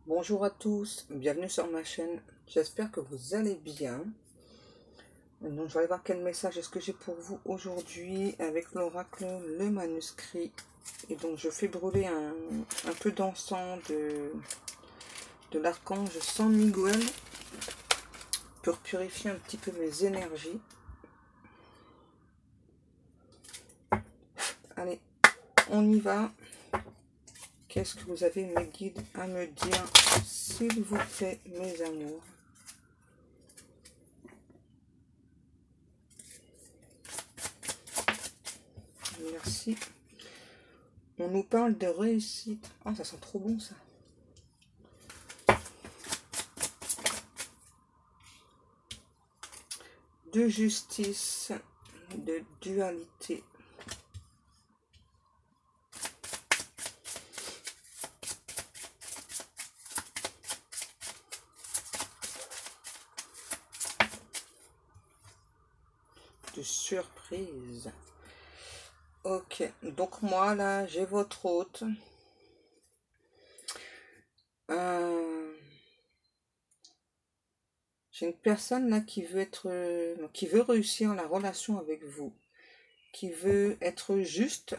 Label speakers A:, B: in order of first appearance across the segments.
A: Bonjour à tous, bienvenue sur ma chaîne, j'espère que vous allez bien. Donc je vais aller voir quel message est-ce que j'ai pour vous aujourd'hui avec l'oracle, le manuscrit. Et donc je fais brûler un peu d'encens de l'archange San Miguel pour purifier un petit peu mes énergies. Allez, on y va. Qu'est-ce que vous avez, mes guides, à me dire, s'il vous plaît, mes amours? Merci. On nous parle de réussite. Ah, ça sent trop bon, ça. De justice, de dualité. De surprise. Ok, donc moi là j'ai votre hôte. J'ai une personne là qui veut qui veut réussir la relation avec vous, qui veut être juste,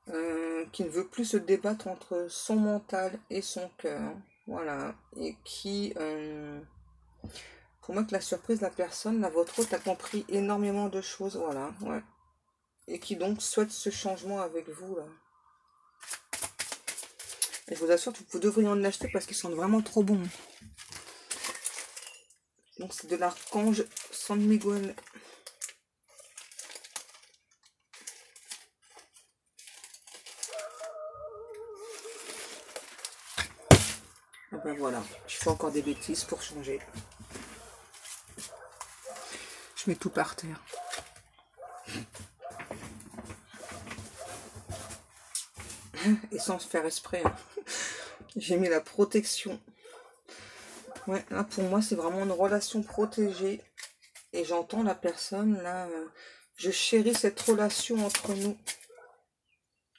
A: qui ne veut plus se débattre entre son mental et son cœur, voilà, et qui, pour moi que la surprise, la personne, la votre hôte a compris énormément de choses, voilà, ouais, et qui donc souhaite ce changement avec vous là. Et je vous assure que vous devriez en acheter parce qu'ils sont vraiment trop bons. Donc c'est de l'archange San Miguel. Ah ben voilà, je fais encore des bêtises pour changer. Je mets tout par terre. Et sans se faire exprès. Hein. J'ai mis la protection. Ouais, là pour moi c'est vraiment une relation protégée. Et j'entends la personne là. Je chéris cette relation entre nous.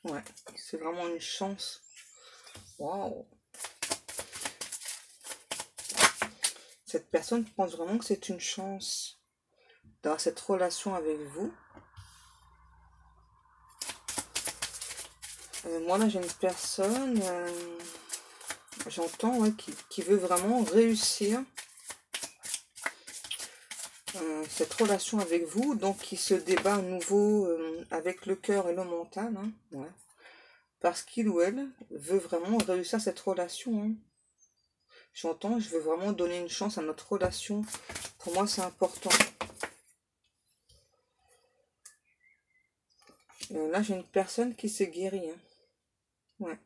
A: Ouais, c'est vraiment une chance. Waouh. Cette personne pense vraiment que c'est une chance d'avoir cette relation avec vous. Moi là j'ai une personne, j'entends, ouais, qui veut vraiment réussir cette relation avec vous, donc qui se débat à nouveau avec le cœur et le mental, hein, ouais. Parce qu'il ou elle veut vraiment réussir cette relation. Hein. J'entends, je veux vraiment donner une chance à notre relation. Pour moi c'est important. Là j'ai une personne qui s'est guérie. Hein. Ouais.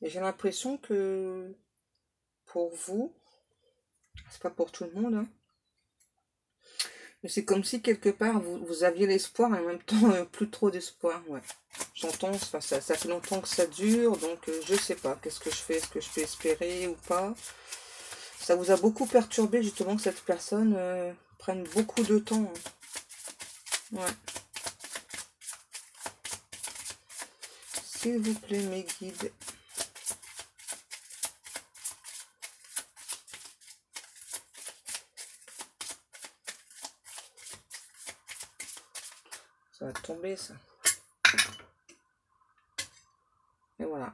A: Et j'ai l'impression que pour vous, c'est pas pour tout le monde, hein, mais c'est comme si quelque part vous aviez l'espoir et en même temps plus trop d'espoir. Ouais. J'entends, ça fait longtemps que ça dure, donc je sais pas. Qu'est-ce que je fais? Est-ce que je peux espérer ou pas? Ça vous a beaucoup perturbé justement que cette personne prenne beaucoup de temps. Hein. Ouais. S'il vous plaît, mes guides. Ça va tomber ça. Et voilà.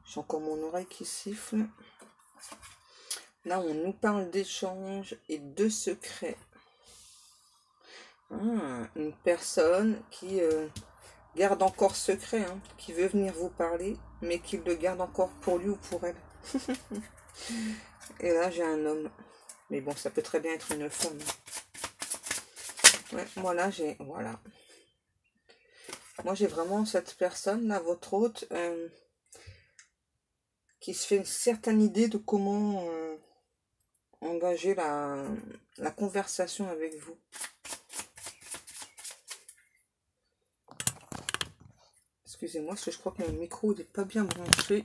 A: J'ai encore mon oreille qui siffle. Là, on nous parle d'échanges et de secrets. Une personne qui garde encore secret, hein, qui veut venir vous parler, mais qui le garde encore pour lui ou pour elle. Et là, j'ai un homme. Mais bon, ça peut très bien être une femme. Ouais, moi là, j'ai... Voilà. Moi, j'ai vraiment cette personne, là, votre hôte, qui se fait une certaine idée de comment engager la conversation avec vous. Excusez-moi, parce que je crois que mon micro n'est pas bien branché.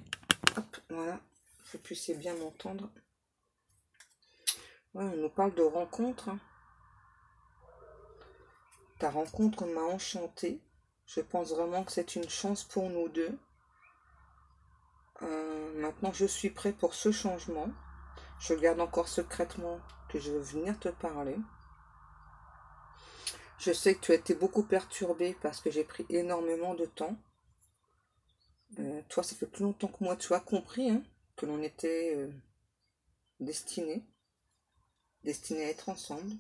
A: Hop, voilà. Je puisse bien m'entendre. Ouais, on nous parle de rencontres. Hein. ta rencontre m'a enchanté. Je pense vraiment que c'est une chance pour nous deux. Maintenant, je suis prêt pour ce changement. Je garde encore secrètement que je veux venir te parler. Je sais que tu as été beaucoup perturbé parce que j'ai pris énormément de temps. Toi, ça fait plus longtemps que moi. Tu as compris hein, que l'on était destinés à être ensemble.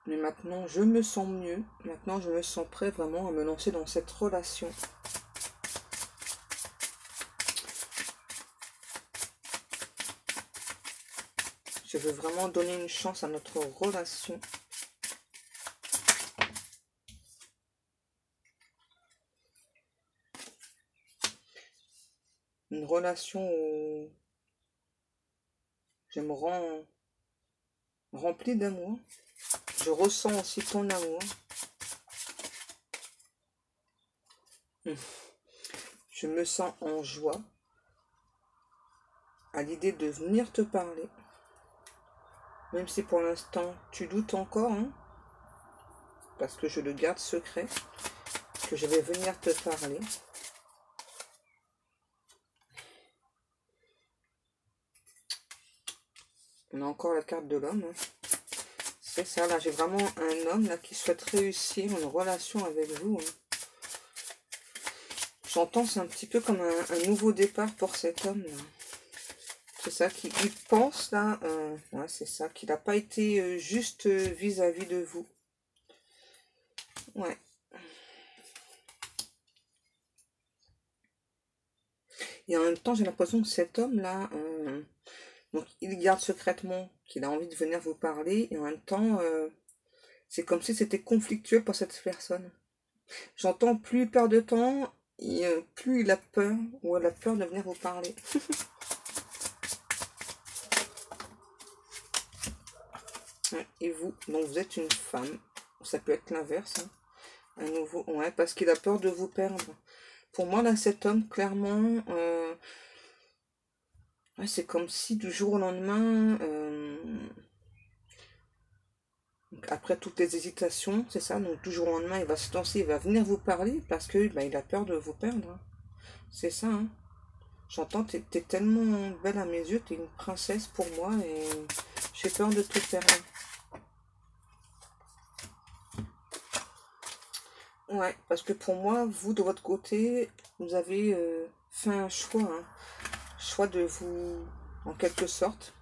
A: Mais maintenant, je me sens mieux. Maintenant, je me sens prêt vraiment à me lancer dans cette relation. Je veux vraiment donner une chance à notre relation. Une relation où je me rends rempli d'amour. Je ressens aussi ton amour. Je me sens en joie à l'idée de venir te parler. Même si pour l'instant tu doutes encore, hein, parce que je le garde secret, que je vais venir te parler. On a encore la carte de l'homme. Hein. C'est ça, là j'ai vraiment un homme là qui souhaite réussir une relation avec vous. Hein. J'entends, c'est un petit peu comme un nouveau départ pour cet homme là. C'est ça qu'il pense là, ouais, c'est ça, qu'il n'a pas été juste vis-à-vis de vous. Ouais. Et en même temps, j'ai l'impression que cet homme-là, donc il garde secrètement qu'il a envie de venir vous parler, et en même temps, c'est comme si c'était conflictuel pour cette personne. J'entends plus il perd de temps, et plus il a peur, ou elle a peur de venir vous parler. Ouais, et vous, donc vous êtes une femme, ça peut être l'inverse, hein. À nouveau, ouais, parce qu'il a peur de vous perdre. Pour moi, là, cet homme, clairement, ouais, c'est comme si du jour au lendemain, après toutes les hésitations, c'est ça, donc du jour au lendemain, il va se lancer, il va venir vous parler parce que bah, il a peur de vous perdre. Hein. C'est ça, hein. J'entends, t'es tellement belle à mes yeux, t'es une princesse pour moi et j'ai peur de te perdre. Ouais, parce que pour moi, vous, de votre côté, vous avez fait un choix, hein. Choix de vous, en quelque sorte,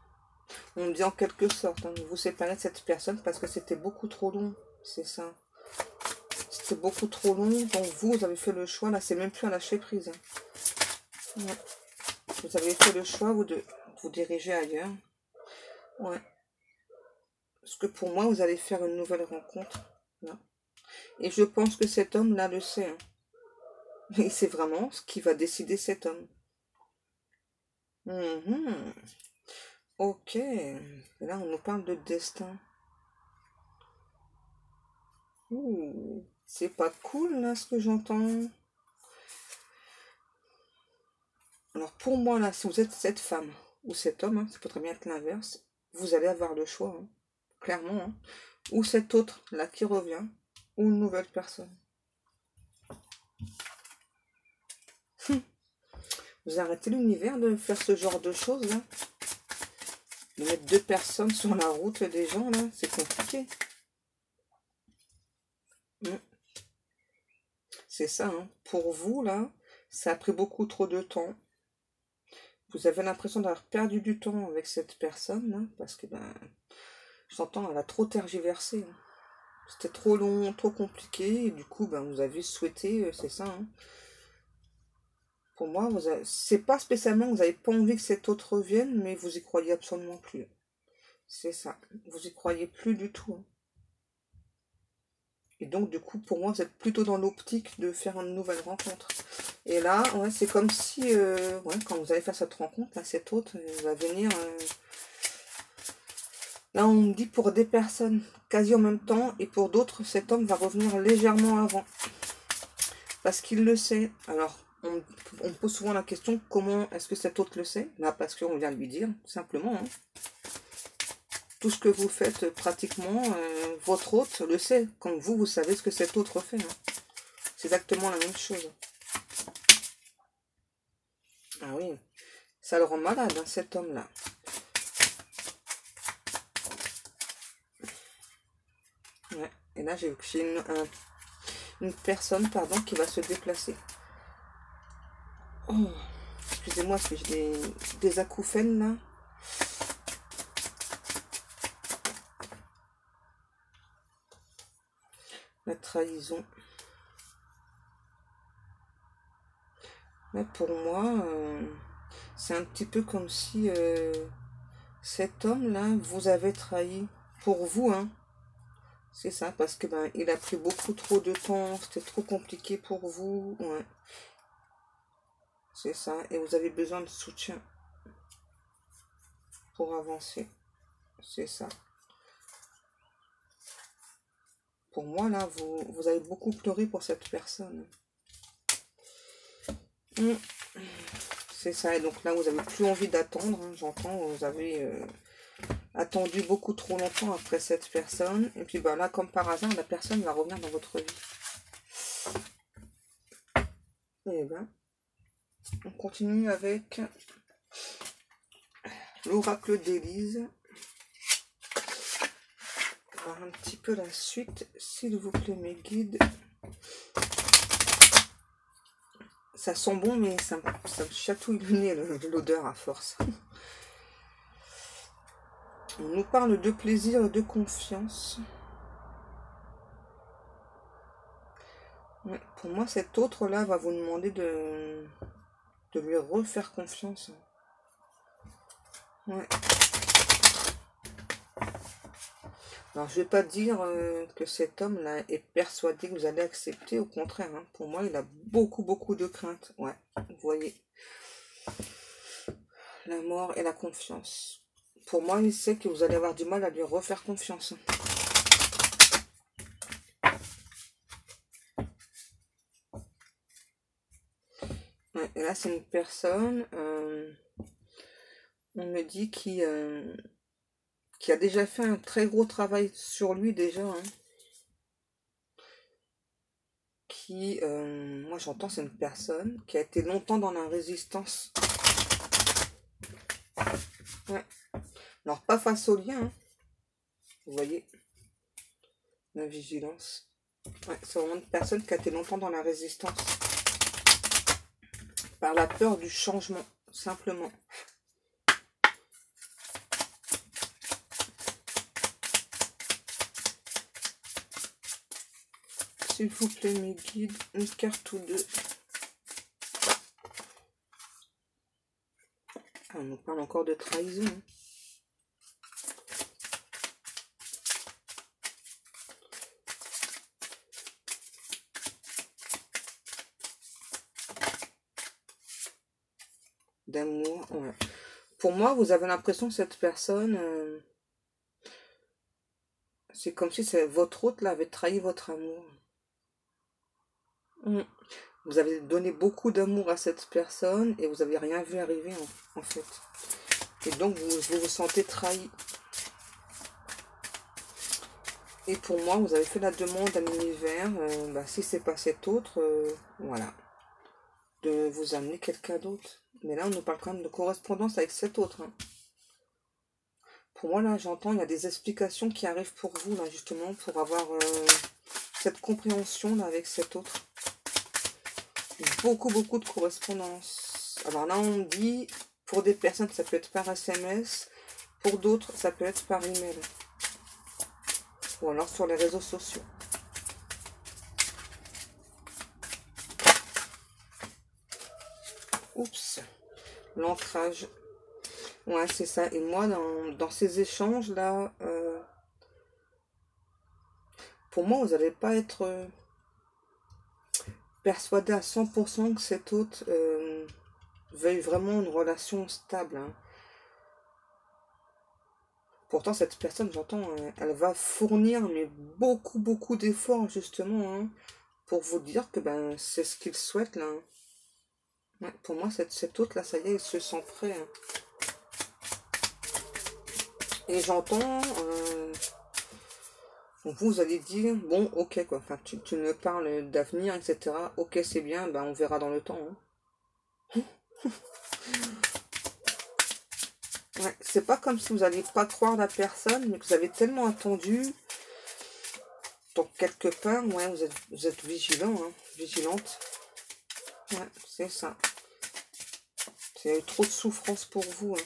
A: on me dit en quelque sorte, hein, de vous séparer de cette personne parce que c'était beaucoup trop long, c'est ça. C'était beaucoup trop long, donc vous avez fait le choix, là c'est même plus à lâcher prise. Hein. Ouais. Vous avez fait le choix, vous, de vous diriger ailleurs. Ouais. Parce que pour moi, vous allez faire une nouvelle rencontre, là. Et je pense que cet homme-là le sait. Hein. Et c'est vraiment ce qui va décider cet homme. Ok. Et là, on nous parle de destin. Ouh. C'est pas cool, là, ce que j'entends. Alors, pour moi, là, si vous êtes cette femme ou cet homme, hein, ça peut très bien être l'inverse, vous allez avoir le choix, hein, clairement. Hein. Ou cet autre, là, qui revient, ou une nouvelle personne. Vous arrêtez l'univers de faire ce genre de choses, là. De mettre deux personnes sur la route des gens, là, c'est compliqué. C'est ça, hein. Pour vous, là, ça a pris beaucoup trop de temps. Vous avez l'impression d'avoir perdu du temps avec cette personne, là, parce que, ben, j'entends, elle a trop tergiversé. Hein. C'était trop long, trop compliqué, et du coup, ben, vous avez souhaité, c'est ça, hein. Pour moi, c'est pas spécialement que vous n'avez pas envie que cet autre revienne, mais vous y croyez absolument plus. C'est ça, vous y croyez plus du tout. Hein. Et donc, du coup, pour moi, vous êtes plutôt dans l'optique de faire une nouvelle rencontre. Et là, ouais, c'est comme si, ouais, quand vous allez faire cette rencontre, là, cet autre va venir... Là, on me dit pour des personnes quasi en même temps, et pour d'autres, cet homme va revenir légèrement avant. Parce qu'il le sait. Alors, on me pose souvent la question, comment est-ce que cet autre le sait? Bah, parce qu'on vient de lui dire, tout simplement. Hein. tout ce que vous faites, pratiquement, votre hôte le sait. Comme vous savez ce que cet autre fait. Hein. C'est exactement la même chose. Ah oui, ça le rend malade, hein, cet homme-là. Ouais. Et là, j'ai une personne, pardon, qui va se déplacer. Oh, excusez-moi, parce que j'ai des acouphènes, là. La trahison. Mais pour moi, c'est un petit peu comme si cet homme-là vous avait trahi. Pour vous, hein. C'est ça, parce que ben il a pris beaucoup trop de temps, c'était trop compliqué pour vous. Ouais. C'est ça, et vous avez besoin de soutien pour avancer. C'est ça. Pour moi, là, vous avez beaucoup pleuré pour cette personne. C'est ça, et donc là, vous n'avez plus envie d'attendre, hein, j'entends, vous avez attendu beaucoup trop longtemps après cette personne, et puis bah, là, comme par hasard, la personne va revenir dans votre vie. Et ben, on continue avec l'oracle d'Élise. On va voir un petit peu la suite, s'il vous plaît, mes guides. Ça sent bon, mais ça me chatouille le nez, l'odeur à force. On nous parle de plaisir et de confiance. Ouais, pour moi, cet autre-là va vous demander de lui refaire confiance. Ouais. Alors, je vais pas dire que cet homme-là est persuadé que vous allez accepter. Au contraire, hein, pour moi, il a beaucoup, beaucoup de crainte. Ouais, vous voyez. La mort et la confiance. Pour moi, il sait que vous allez avoir du mal à lui refaire confiance. Ouais, et là, c'est une personne, on me dit, qui a déjà fait un très gros travail sur lui déjà. Hein. Moi j'entends, c'est une personne qui a été longtemps dans la résistance. Ouais. Alors, pas face au lien, hein. Vous voyez, la vigilance. Ouais, c'est vraiment une personne qui a été longtemps dans la résistance. Par la peur du changement, simplement. S'il vous plaît, mes guides, une carte ou deux. Ah, on nous parle encore de trahison. Hein. D'amour, ouais. Pour moi, vous avez l'impression que cette personne, c'est comme si votre hôte là avait trahi votre amour. Vous avez donné beaucoup d'amour à cette personne et vous n'avez rien vu arriver en fait. Et donc vous vous sentez trahi. Et pour moi, vous avez fait la demande à l'univers, si c'est pas cet autre, voilà, de vous amener quelqu'un d'autre. Mais là, on nous parle quand même de correspondance avec cet autre. Hein. Pour moi, là, j'entends, il y a des explications qui arrivent pour vous, là, justement, pour avoir cette compréhension là, avec cet autre. Beaucoup, beaucoup de correspondance. Alors là, on dit, pour des personnes, ça peut être par SMS, pour d'autres, ça peut être par email. Ou alors sur les réseaux sociaux. Oups. L'ancrage. Ouais, c'est ça. Et moi, dans ces échanges-là, pour moi, vous n'allez pas être persuadé à 100% que cet autre veuille vraiment une relation stable. Hein. Pourtant, cette personne, j'entends, elle va fournir mais beaucoup, beaucoup d'efforts, justement, hein, pour vous dire que ben c'est ce qu'il souhaite, là. Hein. Ouais, pour moi, cet autre, là, ça y est, il se sent prêt. Hein. Et j'entends, vous allez dire, bon, ok, quoi, enfin, tu me parles d'avenir, etc. Ok, c'est bien, ben, on verra dans le temps. Hein. Ouais, c'est pas comme si vous n'alliez pas croire la personne, mais que vous avez tellement attendu. Donc, quelque part, ouais, vous êtes vigilant, hein, vigilante. Ouais, c'est ça. C'est trop de souffrance pour vous. Hein.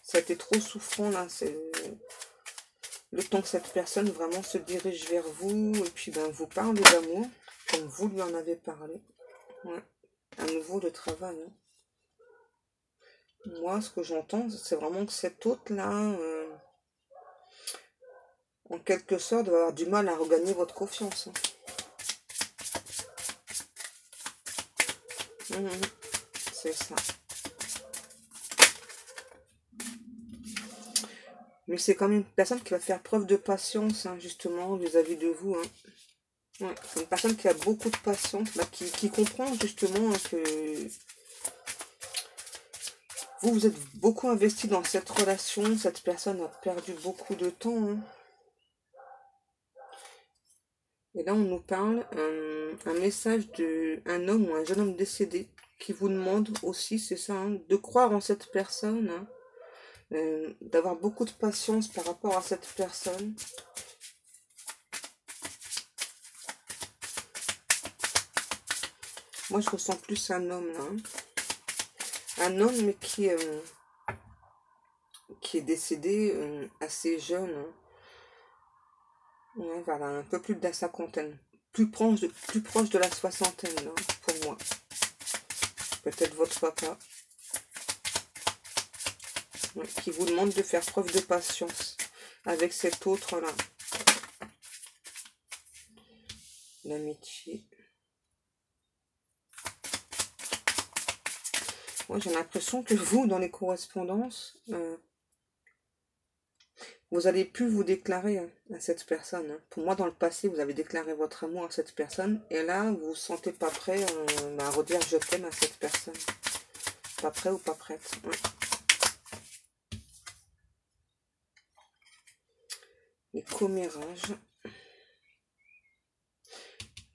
A: Ça a été trop souffrant, là. C'est le temps que cette personne vraiment se dirige vers vous et puis ben, vous parle d'amour, comme vous lui en avez parlé. Ouais. À nouveau, le travail. Hein. Moi, ce que j'entends, c'est vraiment que cet hôte-là, en quelque sorte, va avoir du mal à regagner votre confiance. Hein. C'est ça. Mais c'est quand même une personne qui va faire preuve de patience, hein, justement, vis-à-vis de vous. Hein. Ouais, c'est une personne qui a beaucoup de patience, bah, qui comprend justement hein, que vous êtes beaucoup investi dans cette relation. Cette personne a perdu beaucoup de temps. Hein. Et là, on nous parle un message d'un homme ou un jeune homme décédé qui vous demande aussi, c'est ça, hein, de croire en cette personne, hein, d'avoir beaucoup de patience par rapport à cette personne. Moi, je ressens plus un homme, là. Hein. Un homme, mais qui est décédé assez jeune. Hein. Ouais, voilà, un peu plus de la cinquantaine. Plus proche de la soixantaine, là, pour moi. Peut-être votre papa. Ouais, qui vous demande de faire preuve de patience avec cet autre-là. L'amitié. Moi, j'ai l'impression que vous, dans les correspondances, vous allez plus vous déclarer hein, à cette personne. Hein. Pour moi, dans le passé, vous avez déclaré votre amour à cette personne. Et là, vous vous sentez pas prêt à redire je t'aime à cette personne. Pas prêt ou pas prête. Ouais. Les commérages.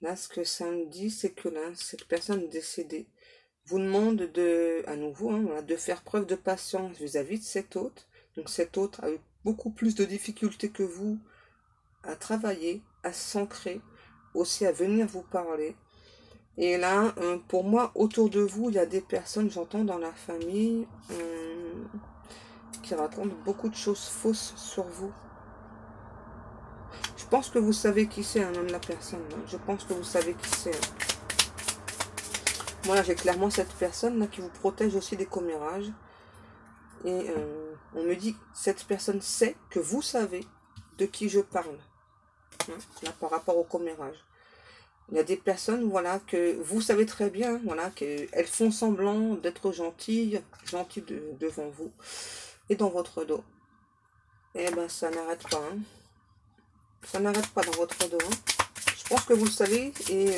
A: Là, ce que ça me dit, c'est que là, cette personne décédée vous demande à nouveau, hein, voilà, de faire preuve de patience vis-à-vis de cet autre. Donc cet autre a eu beaucoup plus de difficultés que vous à travailler, à s'ancrer, aussi à venir vous parler. Et là, pour moi, autour de vous, il y a des personnes, j'entends dans la famille, qui racontent beaucoup de choses fausses sur vous. Je pense que vous savez qui c'est, hein, même la personne. Hein. Je pense que vous savez qui c'est. Hein. Moi, j'ai clairement cette personne là qui vous protège aussi des commérages. Et on me dit, cette personne sait que vous savez de qui je parle. Hein, là, par rapport au commérage. Il y a des personnes, voilà, que vous savez très bien, voilà, qu'elles font semblant d'être gentilles devant vous et dans votre dos. Et ben, ça n'arrête pas. Hein. Ça n'arrête pas dans votre dos. Hein. Je pense que vous le savez et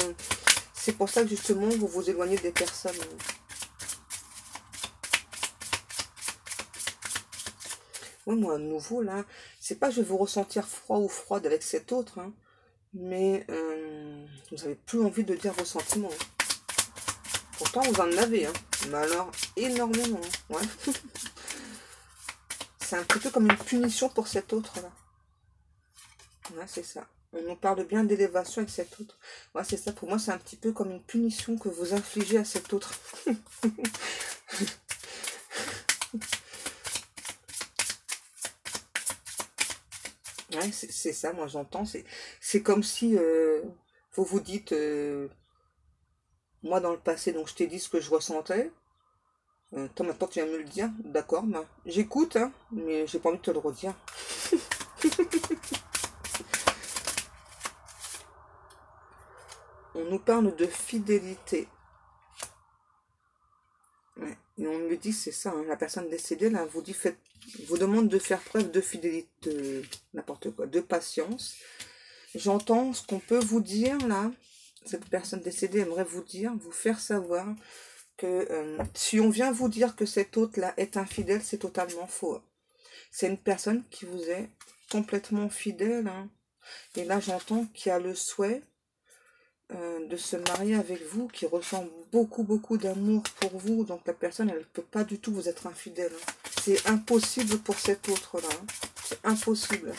A: c'est pour ça que justement, vous vous éloignez des personnes. Oui, moi, à nouveau, là, c'est pas que je vais vous ressentir froid ou froide avec cet autre, hein, mais vous n'avez plus envie de dire vos sentiments. Hein. Pourtant, vous en avez, hein, mais alors, énormément. Hein, ouais. C'est un petit peu comme une punition pour cet autre-là. Ouais, c'est ça. On nous parle bien d'élévation avec cet autre. Ouais, c'est ça. Pour moi, c'est un petit peu comme une punition que vous infligez à cet autre. Ouais, c'est ça, moi j'entends. C'est comme si vous vous dites, moi dans le passé, donc je t'ai dit ce que je ressentais. Toi maintenant tu viens me le dire, d'accord, ben, j'écoute, hein, mais j'ai pas envie de te le redire. On nous parle de fidélité. Ouais. Et on me dit, c'est ça, hein, la personne décédée, là, vous dit, vous demande de faire preuve de fidélité, n'importe quoi, de patience. J'entends ce qu'on peut vous dire, là, cette personne décédée aimerait vous dire, vous faire savoir que si on vient vous dire que cet autre-là est infidèle, c'est totalement faux. c'est une personne qui vous est complètement fidèle, hein. Et là, j'entends qu'il y a le souhait de se marier avec vous, qui ressent beaucoup, beaucoup d'amour pour vous. Donc la personne, elle ne peut pas du tout vous être infidèle, hein. C'est impossible pour cet autre-là, hein. C'est impossible.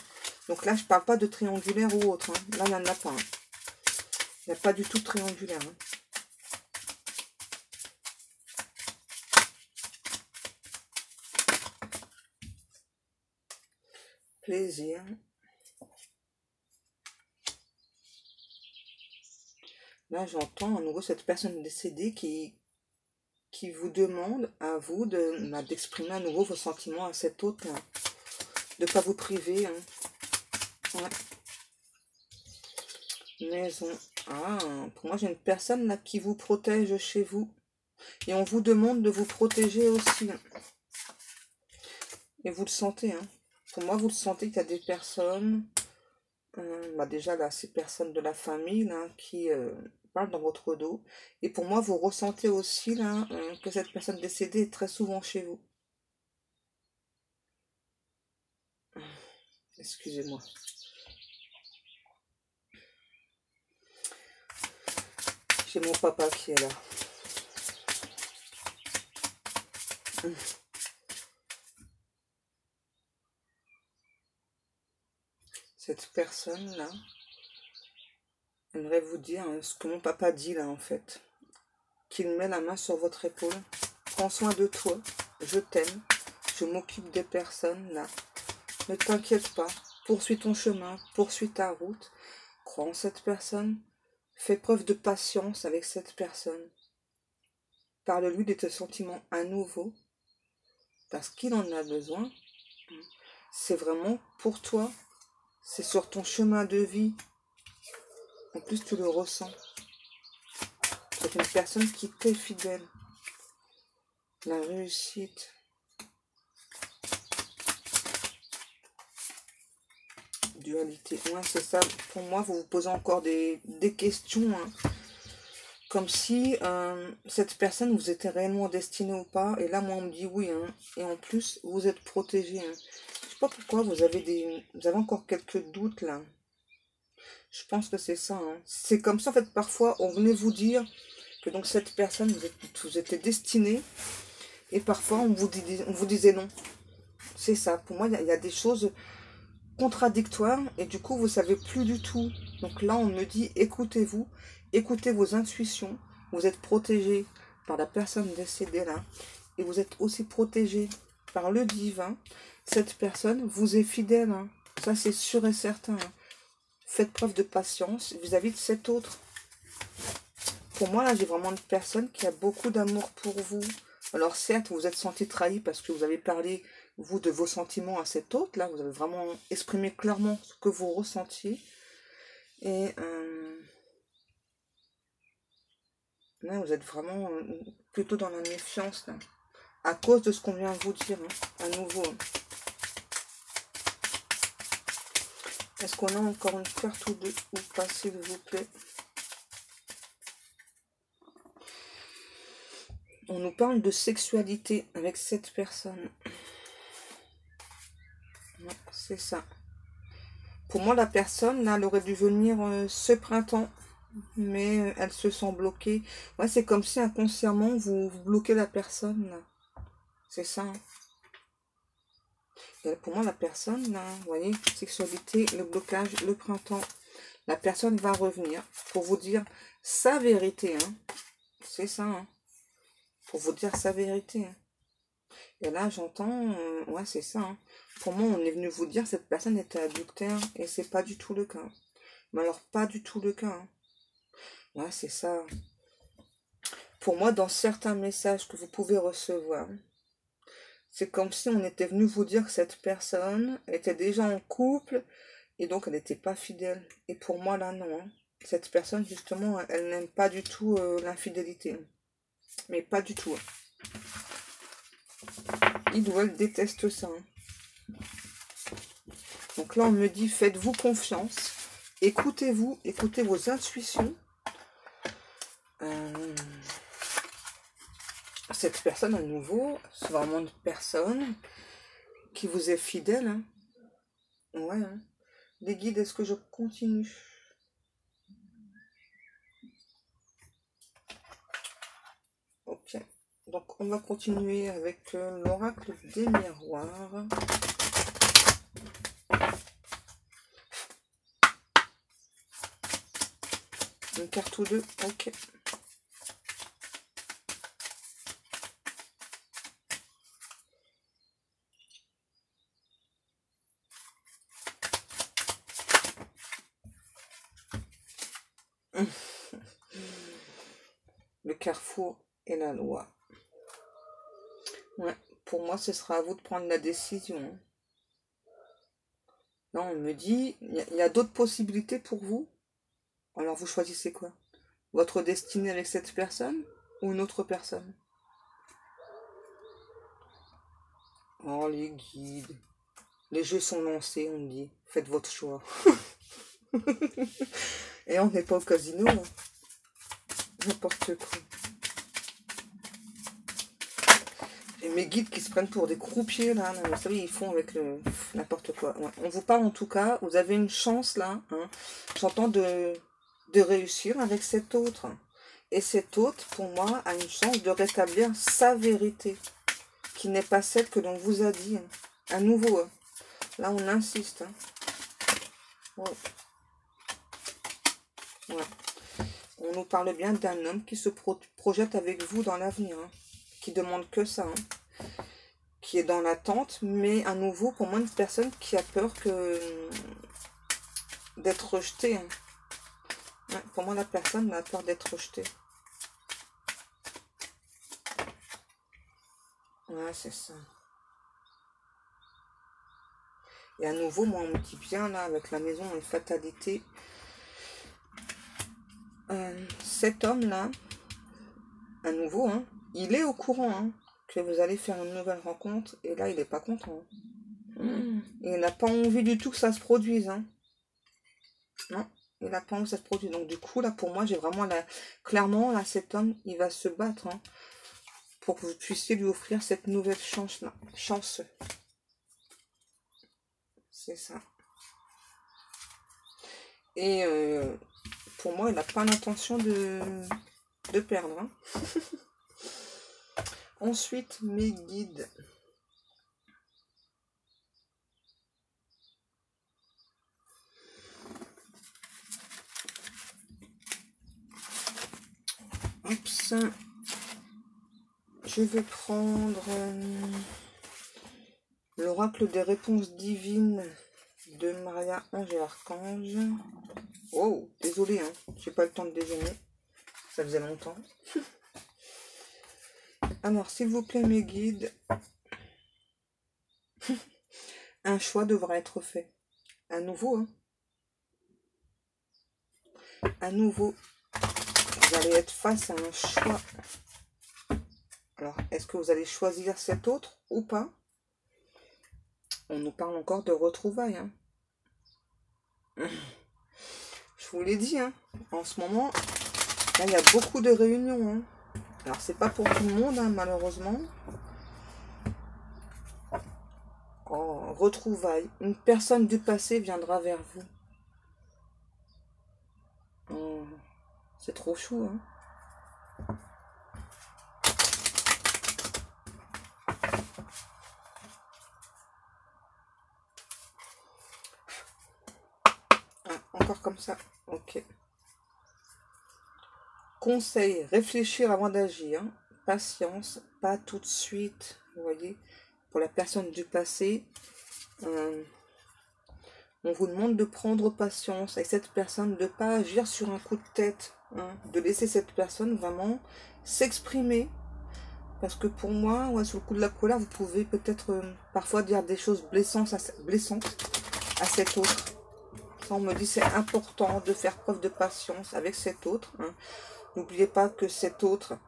A: Donc là, je parle pas de triangulaire ou autre, hein. Là, il n'y en a pas, hein. Il n'y a pas du tout de triangulaire, hein. Plaisir. Là, j'entends à nouveau cette personne décédée qui vous demande à vous d'exprimer à nouveau vos sentiments à cet autre, hein. De ne pas vous priver, hein. Ouais. Maison. Ah, pour moi, j'ai une personne là qui vous protège chez vous. Et on vous demande de vous protéger aussi, hein. Et vous le sentez, hein. Pour moi, vous le sentez qu'il y a des personnes, bah déjà là, ces personnes de la famille là, qui parlent dans votre dos. Et pour moi, vous ressentez aussi là que cette personne décédée est très souvent chez vous. Excusez-moi. J'ai mon papa qui est là. Cette personne-là aimerait vous dire hein, ce que mon papa dit là en fait. Qu'il met la main sur votre épaule. Prends soin de toi. Je t'aime. Je m'occupe des personnes là. Ne t'inquiète pas. Poursuis ton chemin. Poursuis ta route. Crois en cette personne. Fais preuve de patience avec cette personne. Parle-lui de tes sentiments à nouveau. Parce qu'il en a besoin. C'est vraiment pour toi. C'est sur ton chemin de vie. En plus, tu le ressens. C'est une personne qui t'est fidèle. La réussite. Dualité. Ouais, c'est ça. Pour moi, vous vous posez encore des questions. Hein. Comme si cette personne vous était réellement destinée ou pas. Et là, moi, on me dit oui. Hein. Et en plus, vous êtes protégé. Hein. Je sais pas pourquoi vous avez encore quelques doutes là. Je pense que c'est ça. Hein. C'est comme ça, en fait, parfois, on venait vous dire que donc cette personne, vous était destiné. Et parfois, on vous disait non. C'est ça. Pour moi, il y a des choses contradictoires. Et du coup, vous savez plus du tout. Donc là, on me dit, écoutez-vous. Écoutez vos intuitions. Vous êtes protégé par la personne décédée là. Et vous êtes aussi protégé par le divin. Cette personne vous est fidèle. Hein. Ça, c'est sûr et certain. Hein. Faites preuve de patience vis-à-vis de cet autre. Pour moi, là, j'ai vraiment une personne qui a beaucoup d'amour pour vous. Alors, certes, vous vous êtes senti trahi parce que vous avez parlé, vous, de vos sentiments à cet autre. Là, vous avez vraiment exprimé clairement ce que vous ressentiez. Et là, vous êtes vraiment plutôt dans la méfiance, là. À cause de ce qu'on vient vous dire, hein, à nouveau. Est-ce qu'on a encore une carte ou deux ou pas, s'il vous plaît? On nous parle de sexualité avec cette personne. C'est ça. Pour moi, la personne, là, elle aurait dû venir ce printemps. Mais elle se sent bloquée. Ouais, c'est comme si inconsciemment, vous bloquez la personne, là. C'est ça. Hein. Et pour moi, la personne, là, vous voyez, sexualité, le blocage, le printemps. La personne va revenir pour vous dire sa vérité. Hein. C'est ça. Hein. Pour vous dire sa vérité. Hein. Et là, j'entends... ouais, c'est ça. Hein. Pour moi, on est venu vous dire cette personne était adultère. Et c'est pas du tout le cas. Mais alors, pas du tout le cas. Hein. Ouais, c'est ça. Pour moi, dans certains messages que vous pouvez recevoir, c'est comme si on était venu vous dire que cette personne était déjà en couple et donc elle n'était pas fidèle. Et pour moi, là, non. Hein. Cette personne, justement, elle n'aime pas du tout l'infidélité. Mais pas du tout. Il ou elle déteste ça. Hein. Donc là, on me dit, faites-vous confiance. Écoutez-vous, écoutez vos intuitions. Cette personne, à nouveau, c'est vraiment une personne qui vous est fidèle. Hein. Ouais. Hein. Les guides, est-ce que je continue? Ok. Donc, on va continuer avec l'oracle des miroirs. Une carte ou deux, ok. Le carrefour et la loi. Ouais, pour moi, ce sera à vous de prendre la décision. Là, on me dit, il y a d'autres possibilités pour vous. Alors, vous choisissez quoi? Votre destinée avec cette personne ou une autre personne? Oh, les guides. Les jeux sont lancés, on me dit. Faites votre choix. Et on n'est pas au casino. Hein. N'importe quoi. Et mes guides qui se prennent pour des croupiers, là. Non, vous savez, ils font avec le n'importe quoi. Ouais. On vous parle en tout cas. Vous avez une chance, là. Hein. J'entends de réussir avec cet autre. Et cet autre, pour moi, a une chance de rétablir sa vérité. Qui n'est pas celle que l'on vous a dit. Hein. À nouveau. Hein. Là, on insiste. Hein. Ouais. Ouais. On nous parle bien d'un homme qui se projette avec vous dans l'avenir. Hein. Qui demande que ça. Hein. Qui est dans l'attente. Mais à nouveau, pour moi, une personne qui a peur d'être rejetée. Hein. Ouais, pour moi, la personne a peur d'être rejetée. Ouais, c'est ça. Et à nouveau, moi, on me dit bien, là, avec la maison et fatalité, cet homme-là, à nouveau, hein, il est au courant hein, que vous allez faire une nouvelle rencontre, et là, il n'est pas content. Hein. Et il n'a pas envie du tout que ça se produise. Hein. Non, il n'a pas envie que ça se produise. Donc, du coup, là, pour moi, j'ai vraiment, clairement, là, cet homme, il va se battre hein, pour que vous puissiez lui offrir cette nouvelle chance-là. Chance. C'est ça. Et pour moi, il n'a pas l'intention de perdre. Hein. Ensuite, mes guides. Oups. Je vais prendre l'oracle des réponses divines de Maria Ange et Archange. Oh, désolé, hein, j'ai pas le temps de déjeuner. Ça faisait longtemps. Alors, s'il vous plaît, mes guides, un choix devra être fait. À nouveau, hein. À nouveau, vous allez être face à un choix. Alors, est-ce que vous allez choisir cet autre ou pas? On nous parle encore de retrouvailles. Hein. Je vous l'ai dit, hein, en ce moment, là, il y a beaucoup de réunions. Hein. Alors, c'est pas pour tout le monde, hein, malheureusement. Oh, retrouvailles. Une personne du passé viendra vers vous. Oh, c'est trop chou, hein. Ah, encore comme ça. Ok. Conseil, réfléchir avant d'agir. Patience, pas tout de suite. Vous voyez, pour la personne du passé, on vous demande de prendre patience avec cette personne, de ne pas agir sur un coup de tête. Hein, de laisser cette personne vraiment s'exprimer. Parce que pour moi, ouais, sur le coup de la colère, vous pouvez peut-être parfois dire des choses blessantes à cet autre. Ça, on me dit c'est important de faire preuve de patience avec cet autre. Hein. N'oubliez pas que cet autre,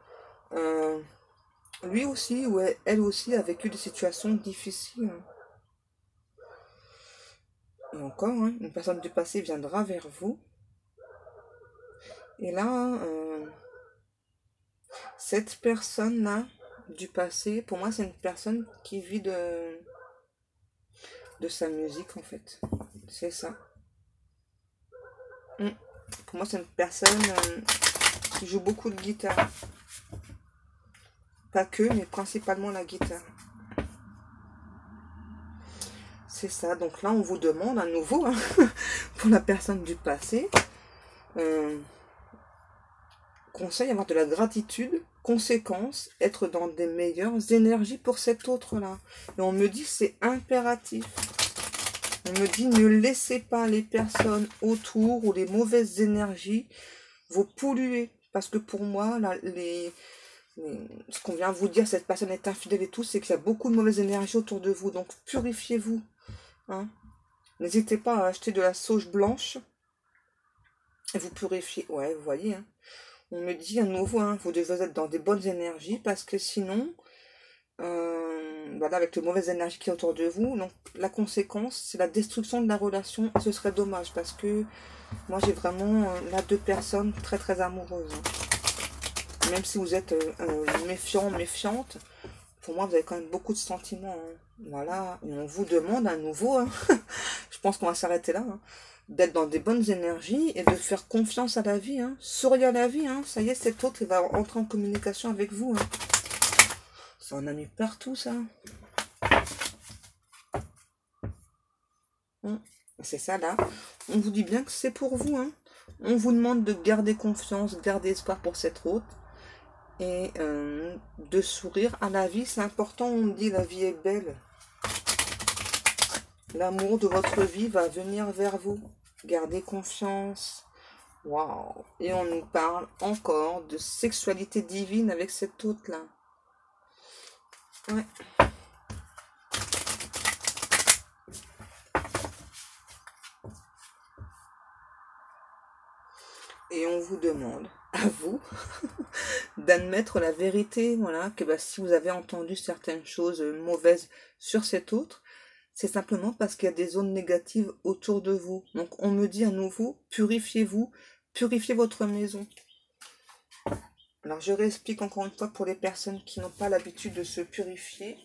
A: lui aussi ou elle aussi a vécu des situations difficiles. Et encore, hein, une personne du passé viendra vers vous. Et là, cette personne-là du passé, pour moi, c'est une personne qui vit de sa musique, en fait. C'est ça. Pour moi, c'est une personne qui joue beaucoup de guitare. Pas que, mais principalement la guitare. C'est ça. Donc là, on vous demande à nouveau, hein, pour la personne du passé, conseil, avoir de la gratitude, conséquence, être dans des meilleures énergies pour cet autre-là. Et on me dit c'est impératif. On me dit ne laissez pas les personnes autour ou les mauvaises énergies vous polluer. Parce que pour moi, là, ce qu'on vient vous dire, cette personne est infidèle et tout, c'est qu'il y a beaucoup de mauvaises énergies autour de vous. Donc purifiez-vous. Hein. N'hésitez pas à acheter de la sauge blanche et vous purifiez. Ouais, vous voyez. Hein. On me dit à nouveau, hein, vous devez être dans des bonnes énergies parce que sinon, voilà, avec les mauvaises énergies qui est autour de vous, donc la conséquence, c'est la destruction de la relation et ce serait dommage parce que moi j'ai vraiment là 2 personnes très très amoureuses. Hein. Même si vous êtes méfiant, méfiante, pour moi vous avez quand même beaucoup de sentiments. Hein. Voilà, et on vous demande à nouveau, hein, je pense qu'on va s'arrêter là, hein, d'être dans des bonnes énergies et de faire confiance à la vie. Hein. Souriez à la vie, hein. Ça y est, cet autre il va entrer en communication avec vous. Hein. Ça en a mis partout, ça. C'est ça, là. On vous dit bien que c'est pour vous. Hein. On vous demande de garder confiance, garder espoir pour cette autre. Et de sourire à la vie, c'est important. On dit la vie est belle. L'amour de votre vie va venir vers vous. Gardez confiance. Waouh. Et on nous parle encore de sexualité divine avec cet autre-là. Ouais. Et on vous demande, à vous, d'admettre la vérité, voilà, que bah, si vous avez entendu certaines choses mauvaises sur cet autre, c'est simplement parce qu'il y a des zones négatives autour de vous. Donc on me dit à nouveau, purifiez-vous, purifiez votre maison. Alors je réexplique encore une fois pour les personnes qui n'ont pas l'habitude de se purifier.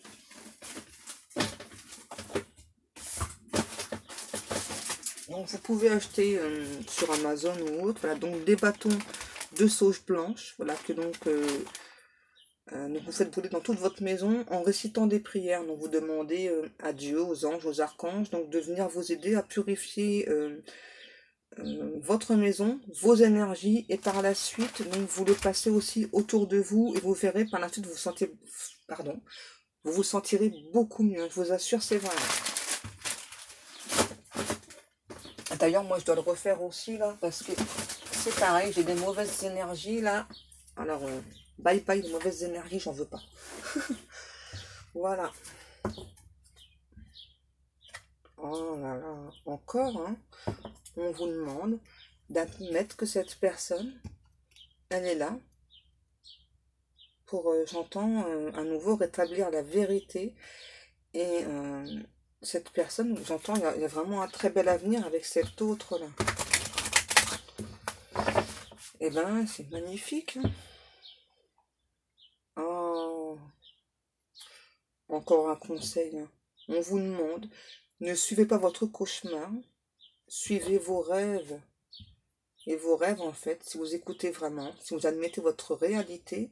A: Donc vous pouvez acheter sur Amazon ou autre, voilà, donc des bâtons de sauge blanche, voilà, que donc vous faites brûler dans toute votre maison en récitant des prières. Donc vous demandez à Dieu, aux anges, aux archanges, donc de venir vous aider à purifier votre maison, vos énergies, et par la suite, donc vous le passez aussi autour de vous, et vous verrez par la suite, vous vous sentirez beaucoup mieux, je vous assure, c'est vrai. D'ailleurs, moi, je dois le refaire aussi, là, parce que c'est pareil, j'ai des mauvaises énergies, là. Alors, bye bye, les mauvaises énergies, j'en veux pas. Voilà. Oh là là, encore, hein. On vous demande d'admettre que cette personne, elle est là pour, j'entends, à nouveau rétablir la vérité. Et cette personne, j'entends, il y a vraiment un très bel avenir avec cet autre-là. Eh ben, c'est magnifique. Hein. Oh, encore un conseil. Hein. On vous demande, ne suivez pas votre cauchemar, suivez vos rêves. Et vos rêves, en fait, si vous écoutez vraiment, si vous admettez votre réalité,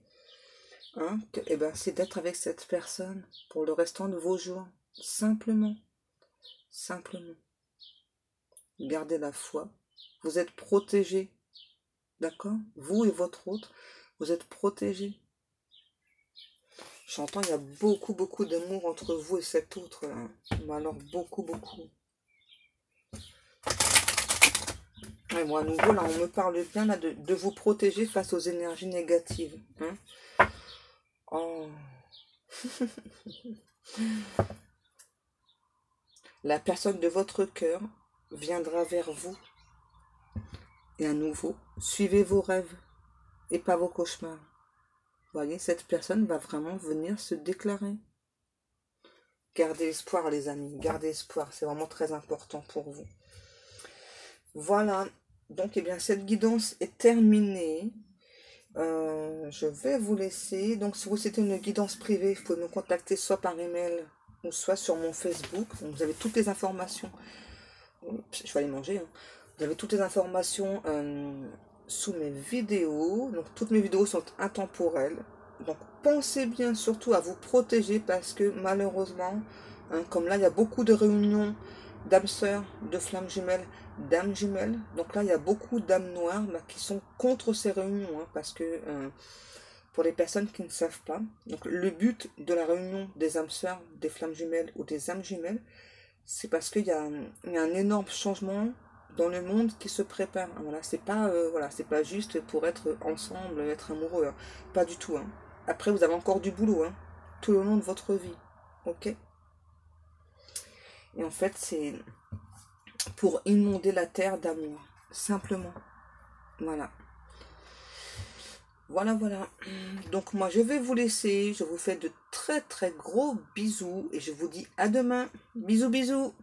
A: hein, eh ben, c'est d'être avec cette personne pour le restant de vos jours. Simplement. Simplement. Gardez la foi. Vous êtes protégés. D'accord? Vous et votre autre, vous êtes protégés. J'entends, il y a beaucoup, beaucoup d'amour entre vous et cet autre-là. Mais alors, beaucoup, beaucoup. Et moi, à nouveau, là, on me parle bien là, de vous protéger face aux énergies négatives. Hein? Oh. La personne de votre cœur viendra vers vous. Et à nouveau, suivez vos rêves et pas vos cauchemars. Vous voyez, cette personne va vraiment venir se déclarer. Gardez espoir, les amis. Gardez espoir. C'est vraiment très important pour vous. Voilà. Donc, eh bien, cette guidance est terminée. Je vais vous laisser. Donc, si vous souhaitez une guidance privée, vous pouvez me contacter soit par email ou soit sur mon Facebook. Donc, vous avez toutes les informations. Oups, je vais aller manger. Hein. Vous avez toutes les informations sous mes vidéos. Donc toutes mes vidéos sont intemporelles. Donc pensez bien surtout à vous protéger parce que malheureusement, hein, comme là il y a beaucoup de réunions d'âmes sœurs, de flammes jumelles, d'âmes jumelles. Donc là il y a beaucoup d'âmes noires bah, qui sont contre ces réunions hein, parce que pour les personnes qui ne savent pas, donc le but de la réunion des âmes sœurs, des flammes jumelles ou des âmes jumelles, c'est parce qu'il y a un énorme changement dans le monde qui se prépare. Voilà, c'est pas juste pour être ensemble, être amoureux. Hein. Pas du tout. Hein. Après, vous avez encore du boulot, hein, tout le long de votre vie. Ok? Et en fait, c'est pour inonder la terre d'amour. Simplement. Voilà. Voilà. Donc moi, je vais vous laisser. Je vous fais de très très gros bisous. Et je vous dis à demain. Bisous.